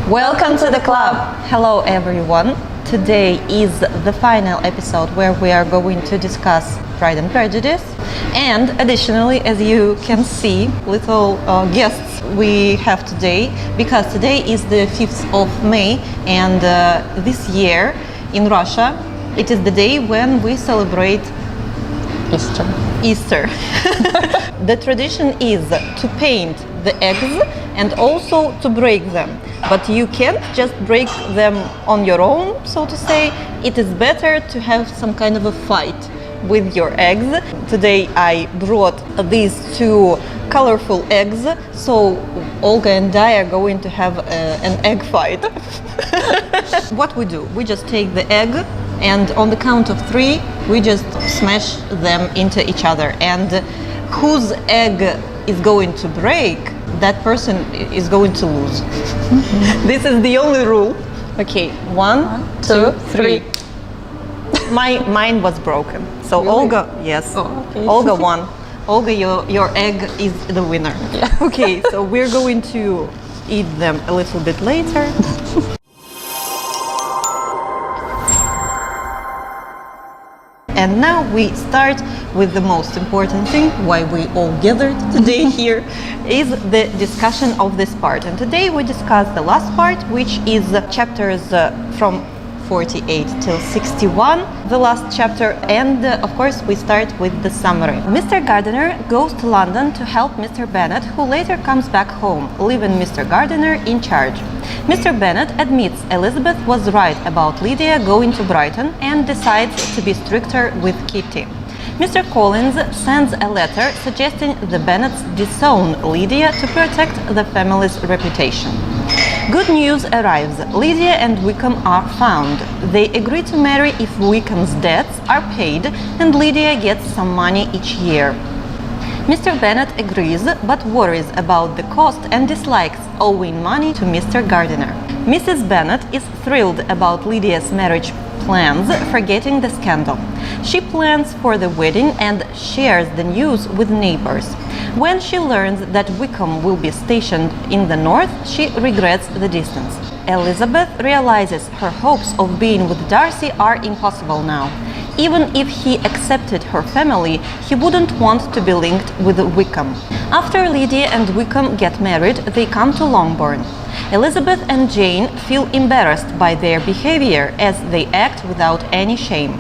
Welcome to the club! Hello everyone! Today is the final episode where we are going to discuss Pride and Prejudice, and additionally, as you can see, little guests we have today, because today is the 5th of May, and this year in Russia it is the day when we celebrate Easter. The tradition is to paint the eggs and also to break them. But you can't just break them on your own, so to say. It is better to have some kind of a fight with your eggs. Today I brought these two colorful eggs, so Olga and I are going to have an egg fight. What we do, we just take the egg and on the count of 3 we just smash them into each other, and whose egg is going to break, that person is going to lose. This is the only rule. Okay, 1, 2, 3. Mine was broken. So really? Olga, yes. Oh, okay. Olga won. Olga, your egg is the winner. Yeah. Okay, so we're going to eat them a little bit later. And now we start with the most important thing, why we all gathered today here, is the discussion of this part. And today we discuss the last part, which is chapters from 48 till 61, the last chapter, and of course we start with the summary. Mr. Gardiner goes to London to help Mr. Bennet, who later comes back home, leaving Mr. Gardiner in charge. Mr. Bennet admits Elizabeth was right about Lydia going to Brighton and decides to be stricter with Kitty. Mr. Collins sends a letter suggesting the Bennets disown Lydia to protect the family's reputation. Good news arrives. Lydia and Wickham are found. They agree to marry if Wickham's debts are paid and Lydia gets some money each year. Mr. Bennet agrees, but worries about the cost and dislikes owing money to Mr. Gardiner. Mrs. Bennet is thrilled about Lydia's marriage plans, forgetting the scandal. She plans for the wedding and shares the news with neighbors. When she learns that Wickham will be stationed in the north, she regrets the distance. Elizabeth realizes her hopes of being with Darcy are impossible now. Even if he accepted her family, he wouldn't want to be linked with Wickham. After Lydia and Wickham get married, they come to Longbourn. Elizabeth and Jane feel embarrassed by their behavior as they act without any shame.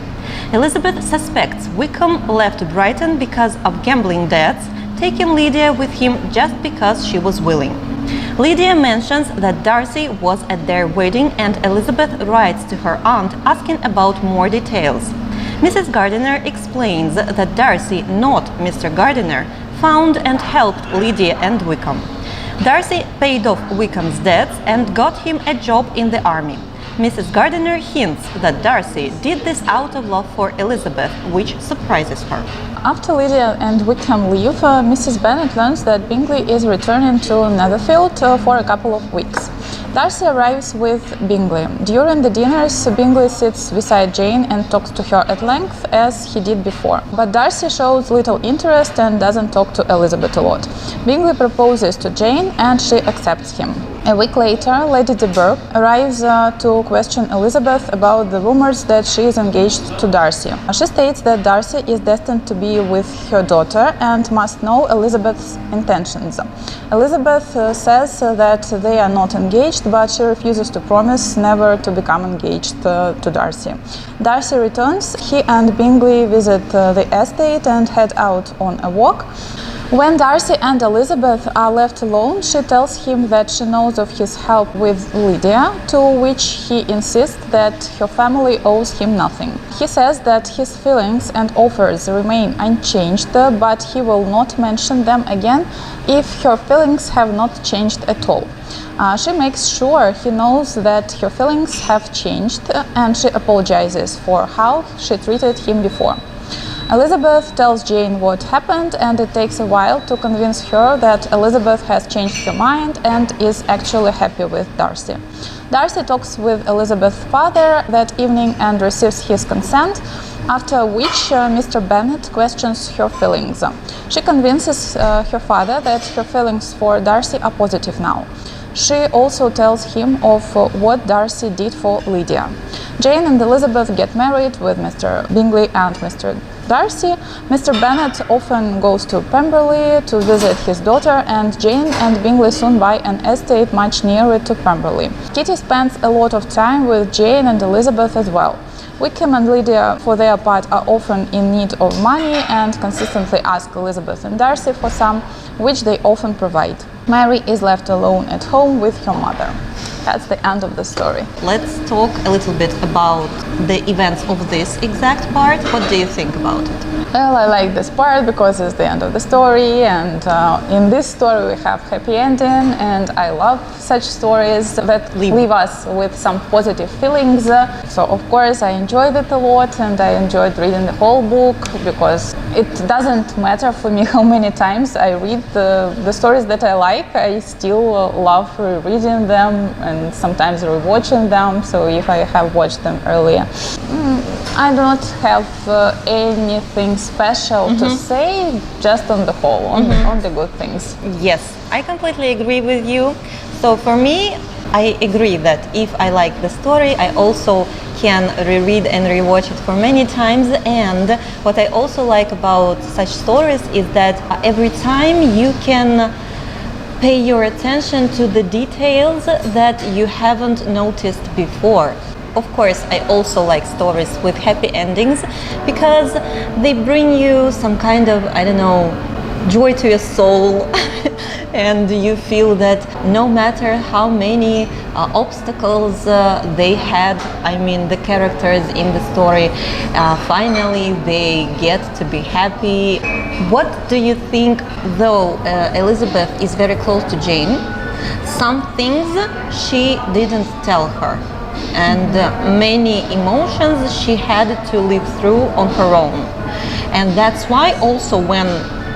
Elizabeth suspects Wickham left Brighton because of gambling debts, taking Lydia with him just because she was willing. Lydia mentions that Darcy was at their wedding, and Elizabeth writes to her aunt asking about more details. Mrs. Gardiner explains that Darcy, not Mr. Gardiner, found and helped Lydia and Wickham. Darcy paid off Wickham's debts and got him a job in the army. Mrs. Gardiner hints that Darcy did this out of love for Elizabeth, which surprises her. After Lydia and Wickham leave, Mrs. Bennet learns that Bingley is returning to Netherfield for a couple of weeks. Darcy arrives with Bingley. During the dinners, Bingley sits beside Jane and talks to her at length, as he did before. But Darcy shows little interest and doesn't talk to Elizabeth a lot. Bingley proposes to Jane and she accepts him. A week later, Lady de Burgh arrives to question Elizabeth about the rumors that she is engaged to Darcy. She states that Darcy is destined to be with her daughter and must know Elizabeth's intentions. Elizabeth says that they are not engaged, but she refuses to promise never to become engaged to Darcy. Darcy returns. He and Bingley visit the estate and head out on a walk. When Darcy and Elizabeth are left alone, she tells him that she knows of his help with Lydia, to which he insists that her family owes him nothing. He says that his feelings and offers remain unchanged, but he will not mention them again if her feelings have not changed at all. She makes sure he knows that her feelings have changed, and she apologizes for how she treated him before. Elizabeth tells Jane what happened, and it takes a while to convince her that Elizabeth has changed her mind and is actually happy with Darcy. Darcy talks with Elizabeth's father that evening and receives his consent, after which Mr. Bennet questions her feelings. She convinces her father that her feelings for Darcy are positive now. She also tells him of what Darcy did for Lydia. Jane and Elizabeth get married with Mr. Bingley and Mr. Darcy. Mr. Bennet often goes to Pemberley to visit his daughter, and Jane and Bingley soon buy an estate much nearer to Pemberley. Kitty spends a lot of time with Jane and Elizabeth as well. Wickham and Lydia, for their part, are often in need of money and consistently ask Elizabeth and Darcy for some, which they often provide. Mary is left alone at home with her mother. That's the end of the story. Let's talk a little bit about the events of this exact part. What do you think about it? Well, I like this part because it's the end of the story, and in this story we have happy ending, and I love such stories that leave us with some positive feelings. So of course I enjoyed it a lot, and I enjoyed reading the whole book because it doesn't matter for me how many times I read the stories that I like. I still love rereading them and sometimes rewatching them. So if I have watched them earlier, I don't have anything special to say, just on the whole, on the good things. Yes, I completely agree with you. So for me, I agree that if I like the story, I also can reread and rewatch it for many times. And what I also like about such stories is that every time you can pay your attention to the details that you haven't noticed before. Of course, I also like stories with happy endings because they bring you some kind of, I don't know, joy to your soul and you feel that no matter how many obstacles they had, I mean the characters in the story, finally they get to be happy. What do you think, though Elizabeth is very close to Jane, some things she didn't tell her, and many emotions she had to live through on her own. And that's why also when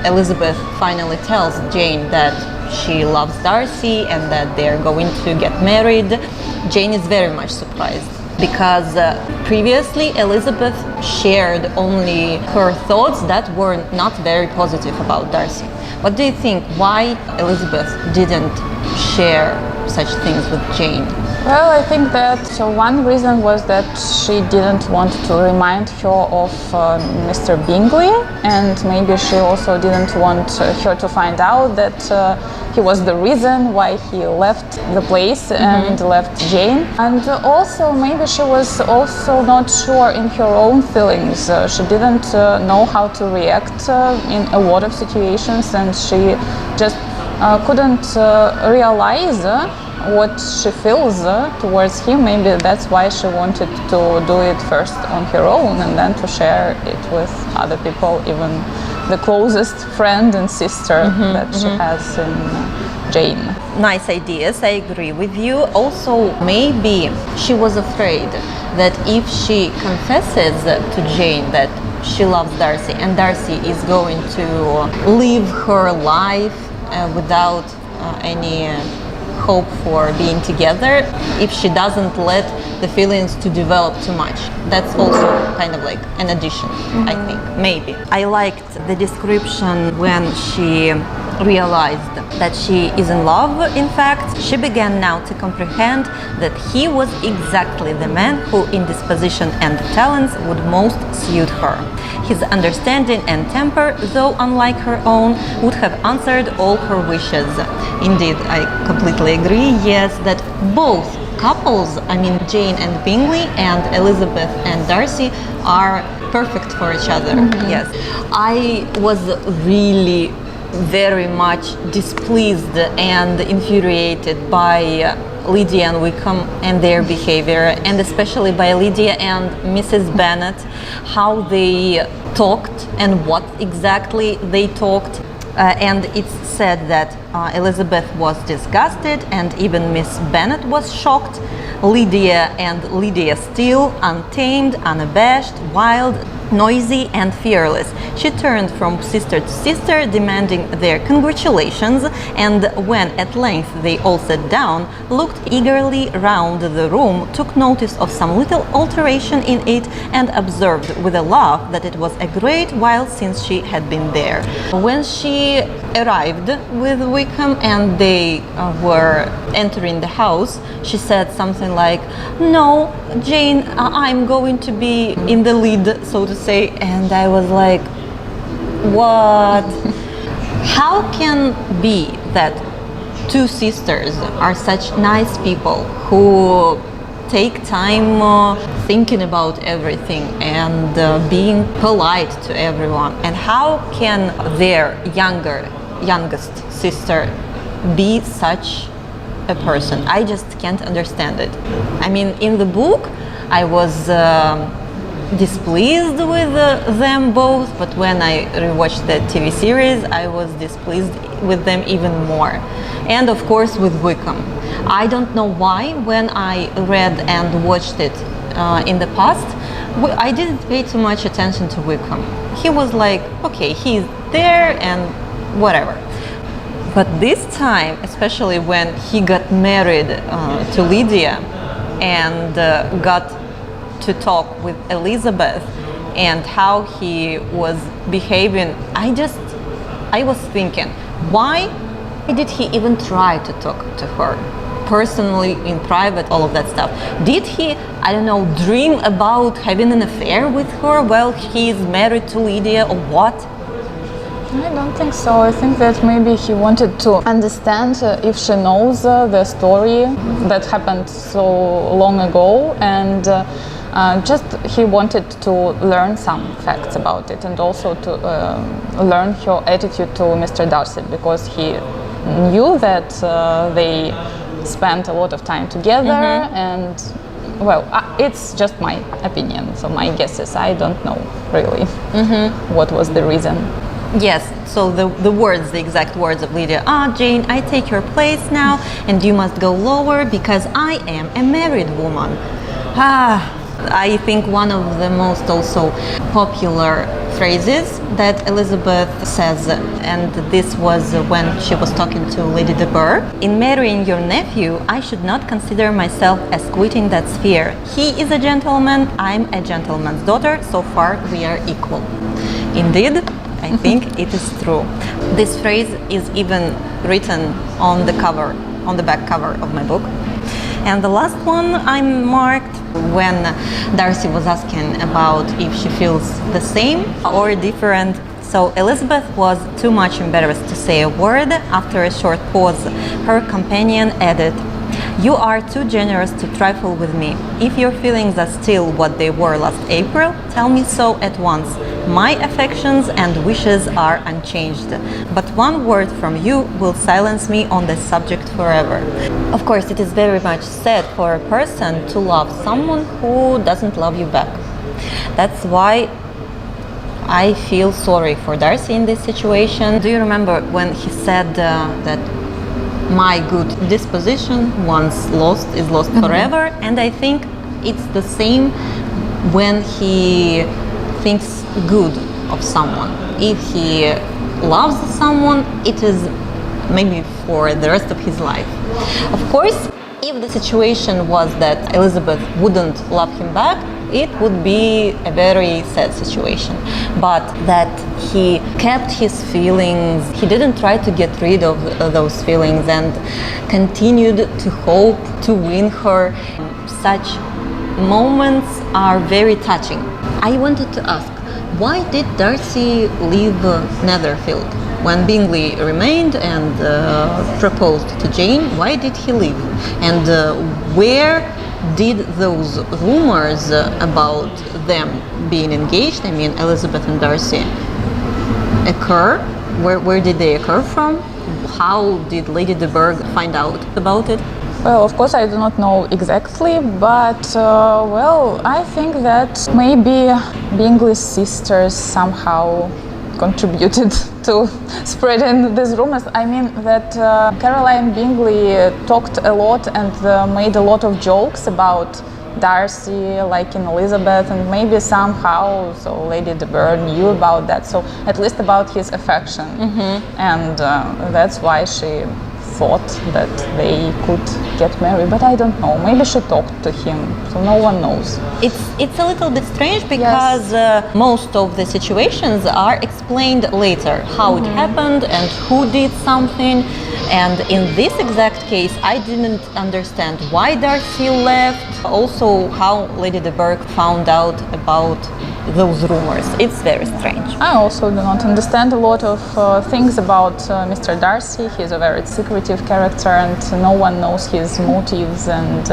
Elizabeth finally tells Jane that she loves Darcy and that they're going to get married, Jane is very much surprised. Because previously Elizabeth shared only her thoughts that were not very positive about Darcy. What do you think? Why Elizabeth didn't share such things with Jane? Well, I think that one reason was that she didn't want to remind her of Mr. Bingley, and maybe she also didn't want her to find out that he was the reason why he left the place and left Jane. And also maybe she was also not sure in her own feelings. She didn't know how to react in a lot of situations, and she just couldn't realize what she feels towards him. Maybe that's why she wanted to do it first on her own and then to share it with other people, even the closest friend and sister that she has in Jane. Nice ideas, I agree with you. Also, maybe she was afraid that if she confesses to Jane that she loves Darcy and Darcy is going to live her life without any hope for being together, if she doesn't let the feelings to develop too much. That's also kind of like an addition, I think, maybe. I liked the description when she realized that she is in love. In fact, she began now to comprehend that he was exactly the man who in disposition and talents would most suit her. His understanding and temper, though unlike her own, would have answered all her wishes. Indeed, I completely agree, yes, that both couples, I mean Jane and Bingley and Elizabeth and Darcy, are perfect for each other. Yes, I was really very much displeased and infuriated by Lydia and Wickham and their behavior, and especially by Lydia and Mrs. Bennet, how they talked and what exactly they talked. And it's said that Elizabeth was disgusted and even Miss Bennet was shocked. Lydia still, untamed, unabashed, wild, noisy and fearless. She turned from sister to sister, demanding their congratulations, and when at length they all sat down, looked eagerly round the room, took notice of some little alteration in it, and observed with a laugh that it was a great while since she had been there. When she arrived with Wickham and they were entering the house, she said something like, "No, Jane, I'm going to be in the lead," so to say. And I was like, what? How can be that two sisters are such nice people who take time thinking about everything and being polite to everyone, and how can their youngest sister be such a person? I just can't understand it. I mean, in the book I was displeased with them both, but when I rewatched the TV series I was displeased with them even more, and of course with Wickham. I don't know why when I read and watched it in the past, I didn't pay too much attention to Wickham. He was like, okay, he's there and whatever. But this time, especially when he got married to Lydia and got to talk with Elizabeth and how he was behaving, I was thinking, why did he even try to talk to her? Personally, in private, all of that stuff. Did he, I don't know, dream about having an affair with her while he's married to Lydia, or what? I don't think so. I think that maybe he wanted to understand if she knows the story that happened so long ago, and just he wanted to learn some facts about it, and also to learn her attitude to Mr. Darcy, because he knew that they spent a lot of time together, and well, it's just my opinion, so my guesses. I don't know really what was the reason. Yes, so the exact words of Lydia, Jane, I take your place now and you must go lower because I am a married woman. I think one of the most also popular phrases that Elizabeth says, and this was when she was talking to Lady de Burgh: "In marrying your nephew, I should not consider myself as quitting that sphere. He is a gentleman, I'm a gentleman's daughter, so far we are equal." Indeed, I think it is true. This phrase is even written on the cover, on the back cover of my book. And the last one I marked when Darcy was asking about if she feels the same or different. So Elizabeth was too much embarrassed to say a word. After a short pause, her companion added, "You are too generous to trifle with me. If your feelings are still what they were last April, tell me so at once. My affections and wishes are unchanged, but one word from you will silence me on this subject forever." Of course, it is very much sad for a person to love someone who doesn't love you back. That's why I feel sorry for Darcy in this situation. Do you remember when he said that my good disposition, once lost, is lost forever? And I think it's the same when he thinks good of someone. If he loves someone, it is maybe for the rest of his life. Of course, if the situation was that Elizabeth wouldn't love him back, it would be a very sad situation. But that he kept his feelings, he didn't try to get rid of those feelings and continued to hope to win her. Such moments are very touching. I wanted to ask, why did Darcy leave Netherfield? When Bingley remained and proposed to Jane, why did he leave? And where did those rumors about them being engaged, I mean Elizabeth and Darcy, occur? Where did they occur from? How did Lady de Burgh find out about it? Well, of course, I do not know exactly, but well, I think that maybe Bingley's sisters somehow contributed to spreading these rumors. I mean that Caroline Bingley talked a lot and made a lot of jokes about Darcy liking Elizabeth, and maybe somehow so Lady de Burgh knew about that, so at least about his affection, and that's why she thought that they could get married, but I don't know. Maybe she talked to him, so no one knows. It's a little bit strange because most of the situations are explained later, how it happened and who did something. And in this exact case, I didn't understand why Darcy left. Also, how Lady de Bourgh found out about those rumors. It's very strange. I also do not understand a lot of things about Mr. Darcy. He's a very secretive character and no one knows his motives and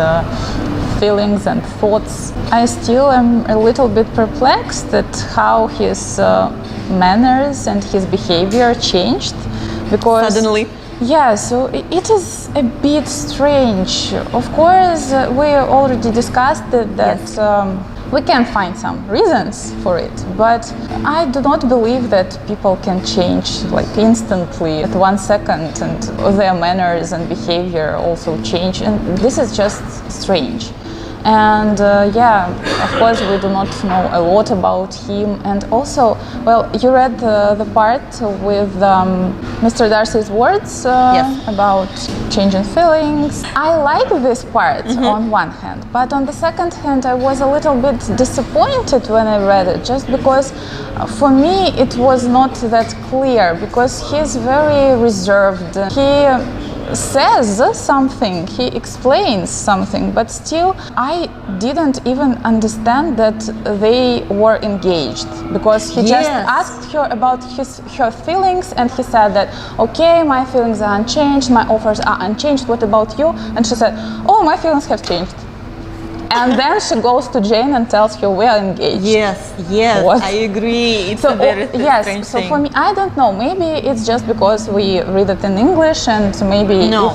feelings and thoughts. I still am a little bit perplexed at how his manners and his behavior changed, because Suddenly. yeah, so it is a bit strange. Of course, we already discussed that we can find some reasons for it, but I do not believe that people can change like instantly at 1 second, and their manners and behavior also change, and this is just strange. And yeah, of course we do not know a lot about him. And also, well, you read the part with Mr. Darcy's words Yes. about changing feelings. I like this part on one hand, but on the second hand I was a little bit disappointed when I read it, just because for me it was not that clear, because he's very reserved. He says something, he explains something, but still I didn't even understand that they were engaged, because he just asked her about her feelings, and he said that, okay, my feelings are unchanged, my offers are unchanged, what about you? And she said, oh, my feelings have changed. And then she goes to Jane and tells her we are engaged. Yes, What? I agree. It's So a very yes, strange so thing. for me, I don't know. Maybe it's just because we read it in English, and maybe No.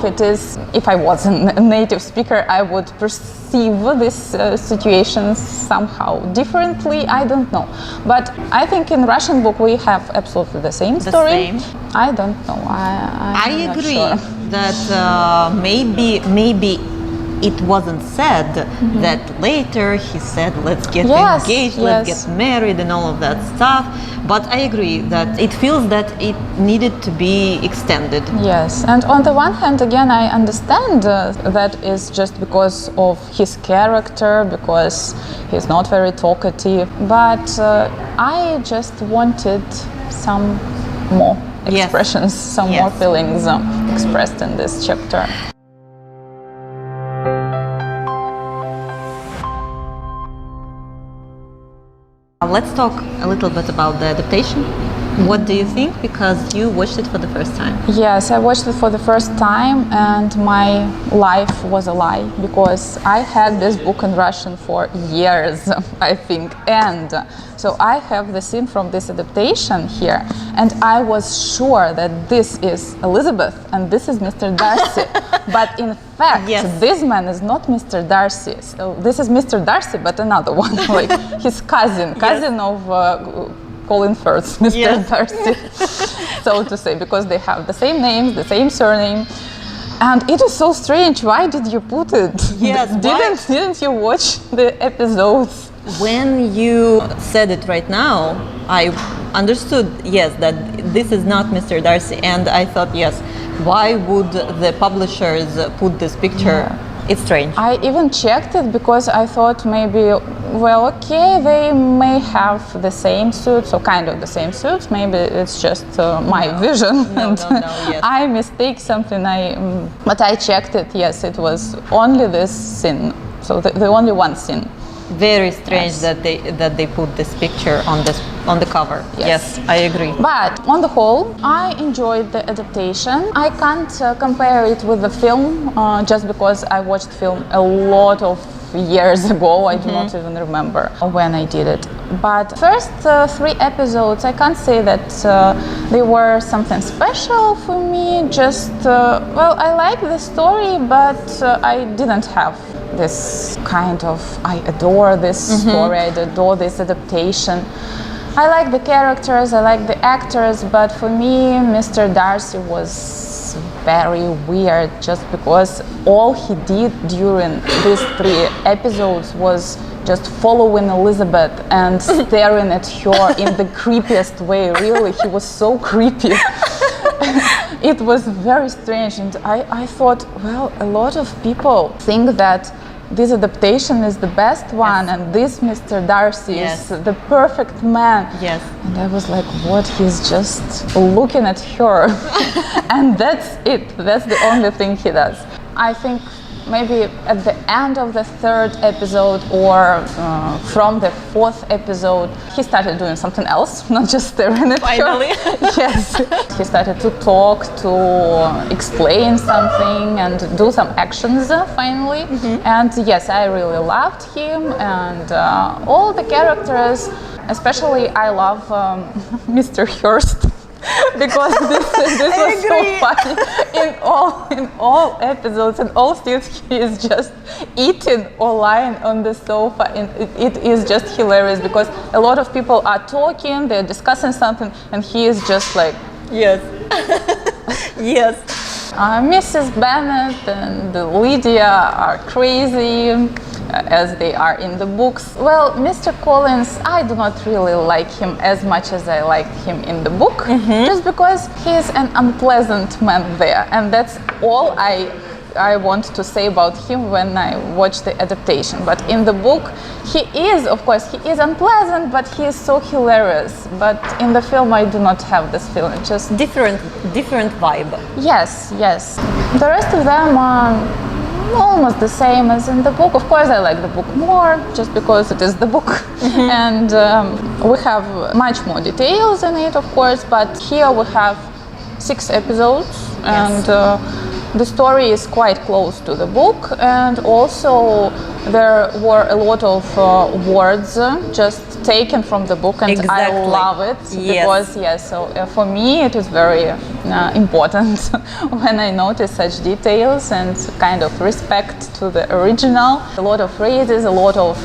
if I was a native speaker, I would perceive these situations somehow differently. I don't know. But I think in Russian book we have absolutely the same story. same. I don't know. I I'm not agree sure. that maybe it wasn't said that later he said let's get Yes, engaged, yes. let's get married and all of that stuff, but I agree that it feels that it needed to be extended. Yes, and on the one hand, again, I understand that is just because of his character, because he's not very talkative, but I just wanted some more Yes. expressions, some Yes. more feelings expressed in this chapter. Let's talk a little bit about the adaptation. What do you think? Because you watched it for the first time. Yes, I watched it for the first time and my life was a lie, because I had this book in Russian for years, I think. And so I have the scene from this adaptation here, and I was sure that this is Elizabeth and this is Mr. Darcy. But in fact, Yes. this man is not Mr. Darcy. So this is Mr. Darcy, but another one, like his cousin of Colin Firth, Mr. Yes. Darcy, so to say, because they have the same names, the same surname. And it is so strange. Why did you put it? Yes, why? Didn't you watch the episodes? When you said it right now, I understood, yes, that this is not Mr. Darcy, and I thought, yes, why would the publishers put this picture? It's strange. I even checked it because I thought maybe, well, okay, they may have the same suits, or kind of the same suits. Maybe it's just my vision. No, yes. I mistake something. But I checked it. Yes, it was only this scene. So the only one scene. Very strange Yes. that they put this picture on the cover. Yes. I agree. But on the whole, I enjoyed the adaptation. I can't compare it with the film just because I watched film a lot of years ago. I do not even remember when I did it. But first 3 episodes, I can't say that they were something special for me. Just, well, I like the story, but I didn't have this kind of, I adore this story, I adore this adaptation. I like the characters, I like the actors, but for me, Mr. Darcy was very weird, just because all he did during these 3 episodes was just following Elizabeth and staring at her in the creepiest way. Really, he was so creepy. It was very strange, and I thought, well, a lot of people think that this adaptation is the best one, and this Mr. Darcy Yes. is the perfect man. Yes. And I was like, what? He's just looking at her. And that's it. That's the only thing he does. I think maybe at the end of the third episode or from the fourth episode, he started doing something else, not just staring at Finally. her. Yes. He started to talk, to explain something and do some actions finally. And yes, I really loved him and all the characters, especially I love Mr. Hurst. Because this was so funny in all episodes and all scenes. He is just eating or lying on the sofa, and it is just hilarious because a lot of people are talking, they're discussing something, and he is just like, Yes. Yes. Mrs. Bennet and Lydia are crazy. As they are in the books. Well, Mr. Collins, I do not really like him as much as I liked him in the book, just because he's an unpleasant man there, and that's all I want to say about him when I watch the adaptation. But in the book, he is, of course, he is unpleasant, but he is so hilarious. But in the film, I do not have this feeling. Just Different vibe. yes. The rest of them are almost the same as in the book. Of course, I like the book more just because it is the book, and we have much more details in it, of course. But here we have 6 episodes, and the story is quite close to the book, and also there were a lot of words just taken from the book, and I Exactly. love it Yes. because so for me it is very important when I notice such details and kind of respect to the original. A lot of phrases, a lot of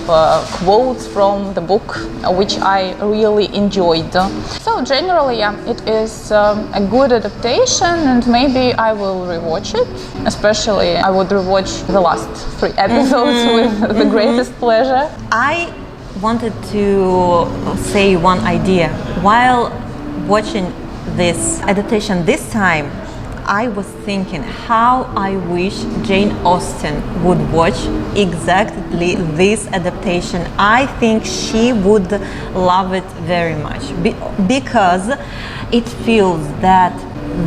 quotes from the book, which I really enjoyed. So generally, it is a good adaptation, and maybe I will rewatch it. Especially, I would rewatch the last 3 episodes with the greatest pleasure. I wanted to say one idea. While watching this adaptation this time, I was thinking how I wish Jane Austen would watch exactly this adaptation. I think she would love it very much because it feels that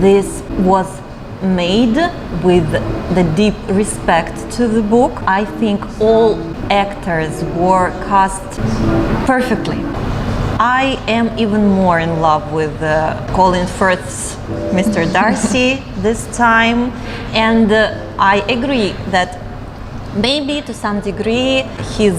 this was made with the deep respect to the book. I think all actors were cast perfectly. I am even more in love with Colin Firth's Mr. Darcy this time, and I agree that maybe to some degree his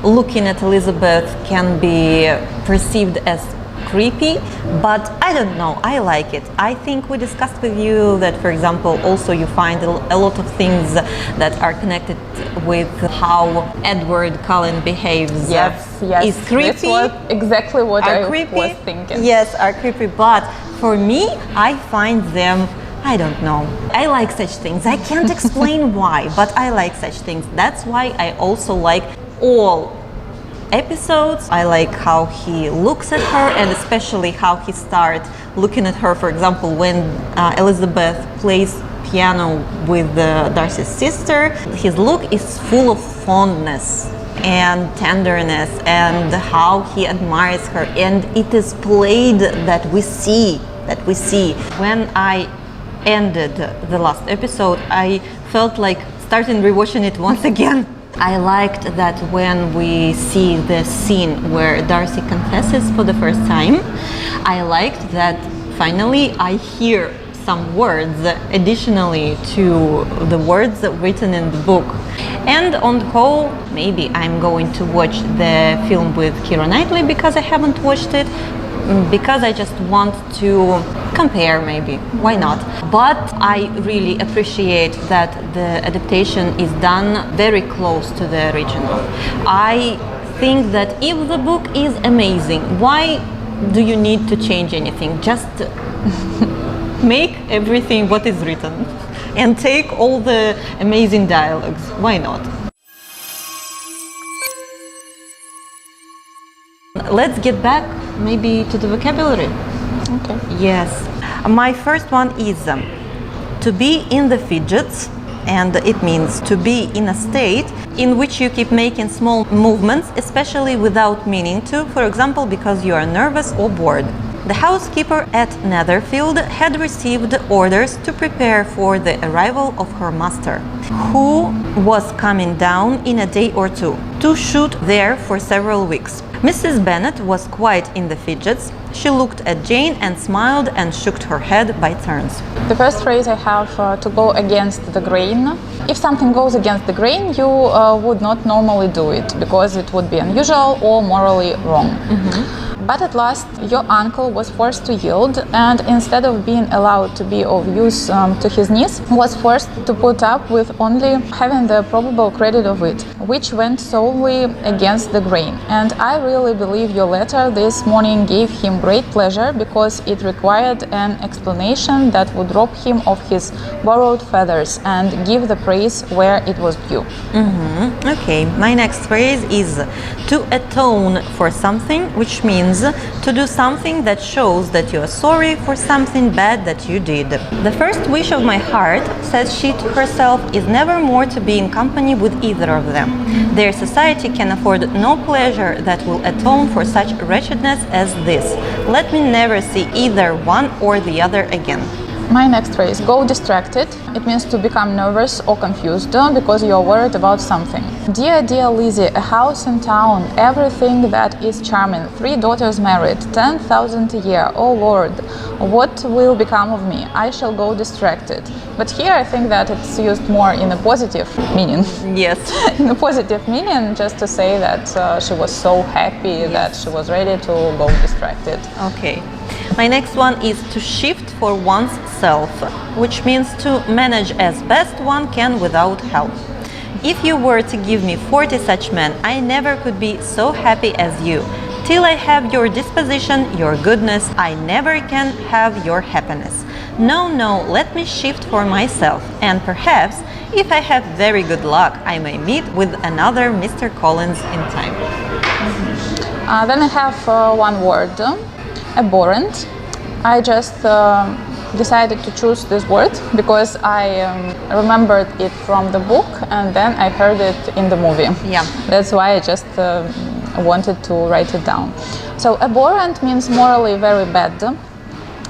looking at Elizabeth can be perceived as creepy, but I don't know, I like it. I think we discussed with you that, for example, also you find a lot of things that are connected with how Edward Cullen behaves. Yes. Is creepy. This was exactly what I creepy. was thinking. Yes, are creepy, but for me, I find them, I don't know. I like such things. I can't explain why, but I like such things. That's why I also like all episodes. I like how he looks at her, and especially how he starts looking at her. For example, when Elizabeth plays piano with Darcy's sister, his look is full of fondness and tenderness, and how he admires her, and it is played that we see. When I ended the last episode, I felt like starting rewatching it once again. I liked that when we see the scene where Darcy confesses for the first time, I liked that finally I hear some words additionally to the words written in the book. And on the whole, maybe I'm going to watch the film with Keira Knightley because I haven't watched it, because I just want to compare, maybe, why not? But I really appreciate that the adaptation is done very close to the original. I think that if the book is amazing, why do you need to change anything? Just make everything what is written and take all the amazing dialogues. Why not? Let's get back maybe to the vocabulary. Okay. Yes. My first one is to be in the fidgets, and it means to be in a state in which you keep making small movements, especially without meaning to, for example, because you are nervous or bored. The housekeeper at Netherfield had received orders to prepare for the arrival of her master, who was coming down in a day or two, to shoot there for several weeks. Mrs. Bennet was quite in the fidgets. She looked at Jane and smiled and shook her head by turns. The first phrase I have to go against the grain. If something goes against the grain, you would not normally do it because it would be unusual or morally wrong. But at last, your uncle was forced to yield, and instead of being allowed to be of use to his niece, was forced to put up with only having the probable credit of it, which went solely against the grain. And I really believe your letter this morning gave him great pleasure because it required an explanation that would rob him of his borrowed feathers and give the praise where it was due. Okay, my next phrase is to atone for something, which means to do something that shows that you are sorry for something bad that you did. The first wish of my heart, says she to herself, is never more to be in company with either of them. Their society can afford no pleasure that will atone for such wretchedness as this. Let me never see either one or the other again. My next phrase, go distracted. It means to become nervous or confused because you are worried about something. Dear Lizzie, a house in town, everything that is charming, 3 daughters married, 10,000 a year, oh Lord, what will become of me? I shall go distracted. But here I think that it's used more in a positive meaning. Yes. In a positive meaning, just to say that she was so happy that she was ready to go distracted. Okay. My next one is to shift for one's self, which means to manage as best one can without help. If you were to give me 40 such men, I never could be so happy as you. Till I have your disposition, your goodness, I never can have your happiness. No, let me shift for myself, and perhaps, if I have very good luck, I may meet with another Mr. Collins in time. Then I have one word. Abhorrent. I just decided to choose this word because I remembered it from the book and then I heard it in the movie. Yeah. That's why I just wanted to write it down. So abhorrent means morally very bad.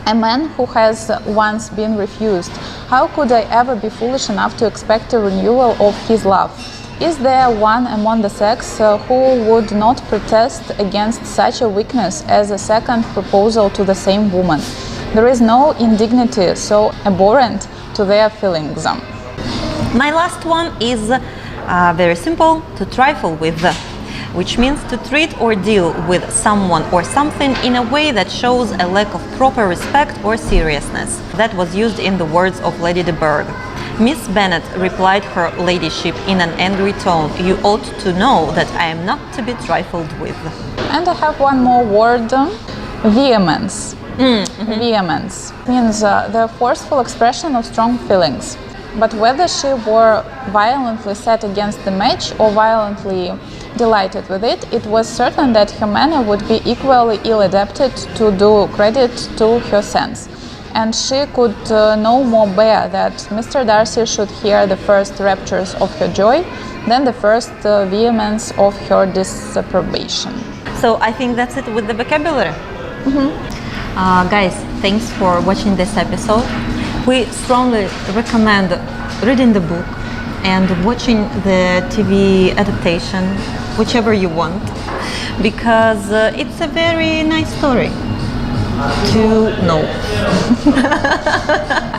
A man who has once been refused. How could I ever be foolish enough to expect a renewal of his love? Is there one among the sex who would not protest against such a weakness as a second proposal to the same woman? There is no indignity so abhorrent to their feelings. My last one is very simple, to trifle with, which means to treat or deal with someone or something in a way that shows a lack of proper respect or seriousness. That was used in the words of Lady de Burgh. Miss Bennet replied her ladyship in an angry tone, you ought to know that I am not to be trifled with. And I have one more word, vehemence. Vehemence means the forceful expression of strong feelings. But whether she were violently set against the match or violently delighted with it, it was certain that her manner would be equally ill adapted to do credit to her sense. And she could no more bear that Mr. Darcy should hear the first raptures of her joy than the first vehemence of her disapprobation. So I think that's it with the vocabulary. Guys, thanks for watching this episode. We strongly recommend reading the book and watching the TV adaptation, whichever you want, because it's a very nice story to know.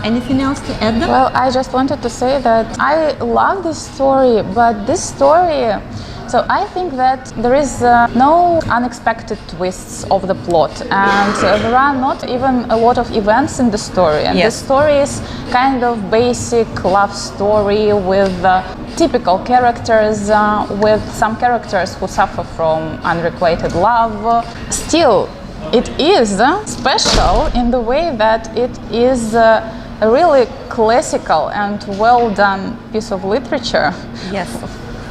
Anything else to add? Well, I just wanted to say that I love this story, but this story, so I think that there is no unexpected twists of the plot, and there are not even a lot of events in the story. And yes. The story is kind of basic love story with typical characters, with some characters who suffer from unrequited love. Still, it is special in the way that it is a really classical and well done piece of literature. Yes.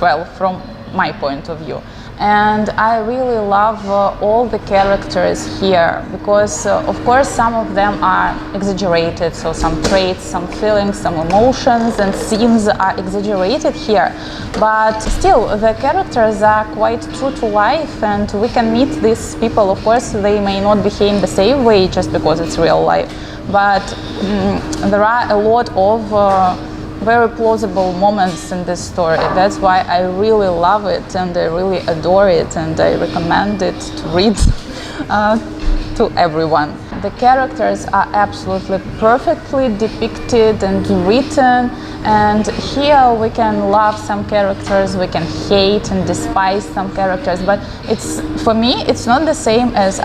Well, from my point of view. and I really love all the characters here because, of course, some of them are exaggerated, so some traits, some feelings, some emotions and scenes are exaggerated here, but still the characters are quite true to life, and we can meet these people. Of course, they may not behave the same way just because it's real life, but there are a lot of very plausible moments in this story. That's why I really love it and I really adore it, and I recommend it to read to everyone. The characters are absolutely perfectly depicted and written, and here we can love some characters, we can hate and despise some characters, but it's, for me, it's not the same as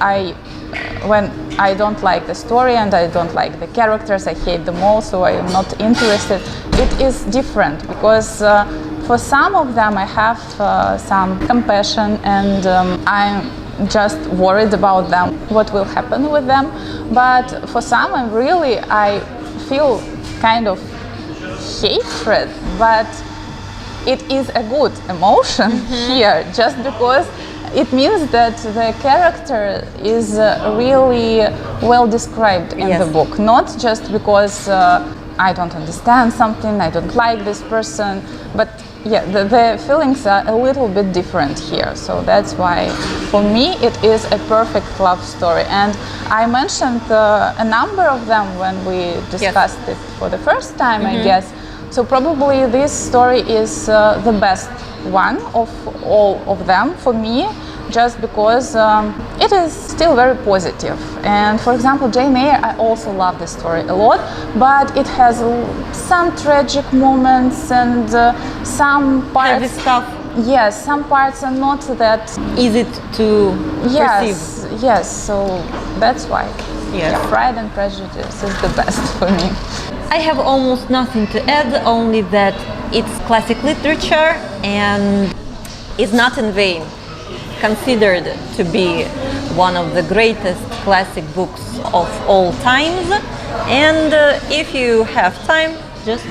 when I don't like the story and I don't like the characters, I hate them all, so I am not interested. It is different because for some of them I have some compassion, and I'm just worried about them, what will happen with them. But for some I feel kind of hatred, but it is a good emotion here, just because it means that the character is really well described in the book, not just because I don't understand something, I don't like this person, but yeah, the feelings are a little bit different here. So that's why for me it is a perfect love story, and I mentioned a number of them when we discussed it for the first time, I guess. So probably this story is the best one of all of them for me, just because it is still very positive. And for example, Jane Eyre, I also love this story a lot, but it has some tragic moments and some parts. Heavy stuff. Yes, some parts are not that easy to perceive. Yes, so that's why. Yeah, Pride and Prejudice is the best for me. I have almost nothing to add, only that it's classic literature and is not in vain considered to be one of the greatest classic books of all times, and if you have time, just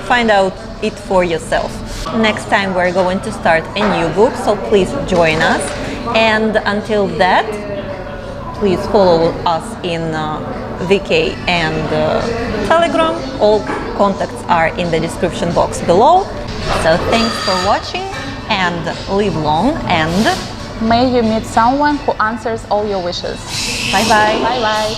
find out it for yourself. Next time we're going to start a new book, so please join us, and until that, please follow us in VK and Telegram. All contacts are in the description box below. So thanks for watching, and live long, and may you meet someone who answers all your wishes. Bye bye. Bye bye.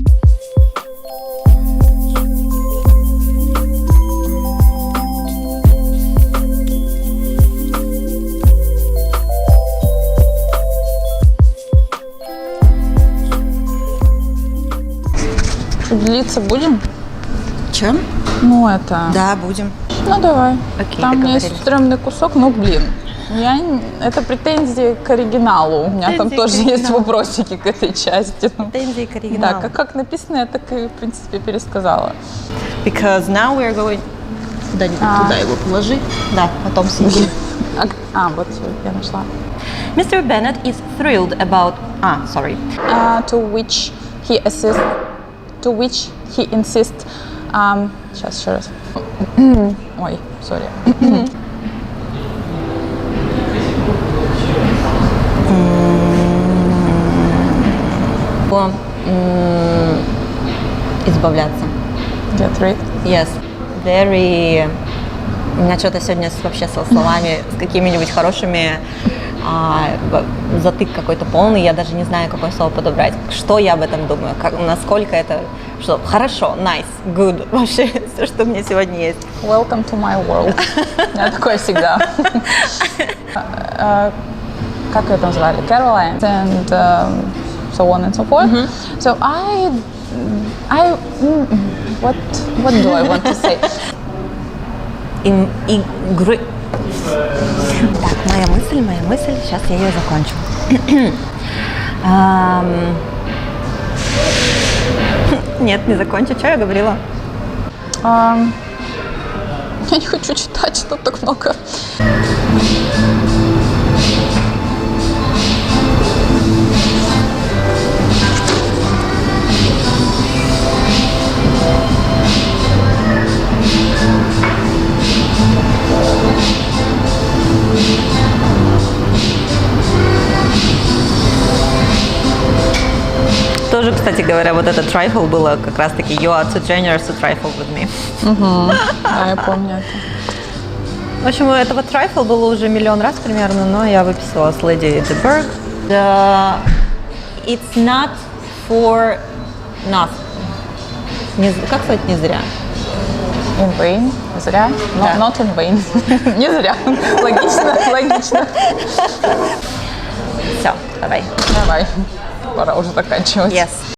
Длиться будем? Чем? Ну это. Да, будем. Ну давай. Окей, там есть стрёмный кусок, ну блин. Это претензии к оригиналу. У меня там тоже есть вопросики к этой части. Претензии к оригиналу. Да, как написано, я так и, в принципе, пересказала. Because now we are going... Туда его положи. Да, потом съедим. Вот я нашла. Mr. Bennet is thrilled about... sorry. To which he insists... Сейчас, еще раз. Ой, sorry. Избавляться. Get rid? Yes. Very... У меня что-то сегодня вообще со словами, с какими-нибудь хорошими, затык какой-то полный, я даже не знаю, какое слово подобрать. Что я об этом думаю, насколько это... Что хорошо, nice, good, вообще все, что у меня сегодня есть. Welcome to my world. У меня такое всегда. Как ее там звали? Caroline. And so on and so forth. So what do I want to say? Так, моя мысль, сейчас я ее закончу. Нет, не закончу, что я говорила? Я не хочу читать, что так много. тоже, кстати говоря, вот это trifle было как раз-таки you are too generous to trifle with me. Да, я помню это. В общем, этого trifle было уже миллион раз примерно, но я выписала с Lady Edinburgh. It's not for nothing. Как сказать не зря? In vain? Зря? No, Да. not in vain. Не зря. Логично. Все, давай. Давай. Пора уже заканчивать. Yes.